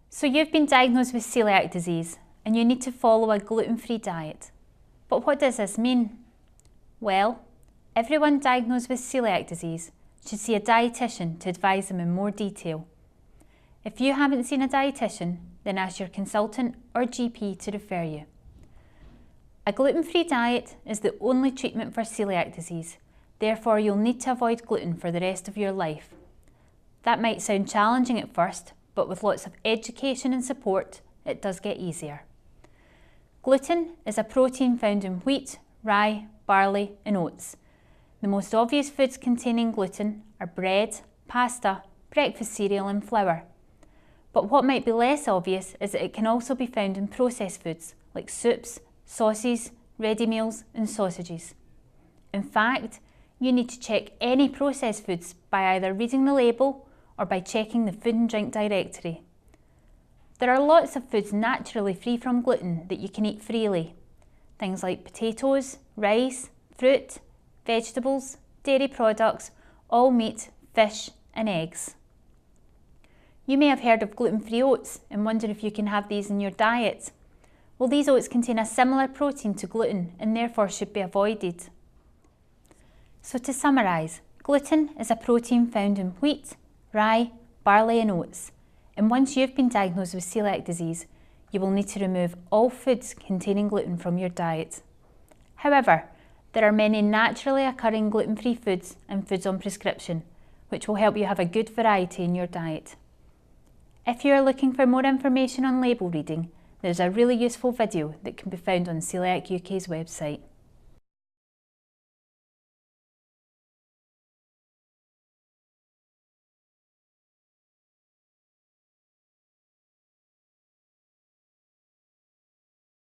So you've been diagnosed with celiac disease and you need to follow a gluten-free diet. But what does this mean? Well, everyone diagnosed with celiac disease should see a dietitian to advise them in more detail. If you haven't seen a dietitian, then ask your consultant or GP to refer you. A gluten-free diet is the only treatment for celiac disease, therefore you'll need to avoid gluten for the rest of your life. That might sound challenging at first, but with lots of education and support, it does get easier. Gluten is a protein found in wheat, rye, barley and oats. The most obvious foods containing gluten are bread, pasta, breakfast cereal and flour. But what might be less obvious is that it can also be found in processed foods like soups, sauces, ready meals and sausages. In fact, you need to check any processed foods by either reading the label or by checking the Food and Drink Directory. There are lots of foods naturally free from gluten that you can eat freely. Things like potatoes, rice, fruit, vegetables, dairy products, all meat, fish and eggs. You may have heard of gluten-free oats and wonder if you can have these in your diet. Well, these oats contain a similar protein to gluten and therefore should be avoided. So to summarise, gluten is a protein found in wheat, rye, barley and oats. And once you've been diagnosed with celiac disease, you will need to remove all foods containing gluten from your diet. However, there are many naturally occurring gluten-free foods and foods on prescription, which will help you have a good variety in your diet. If you are looking for more information on label reading, there's a really useful video that can be found on Coeliac UK's website.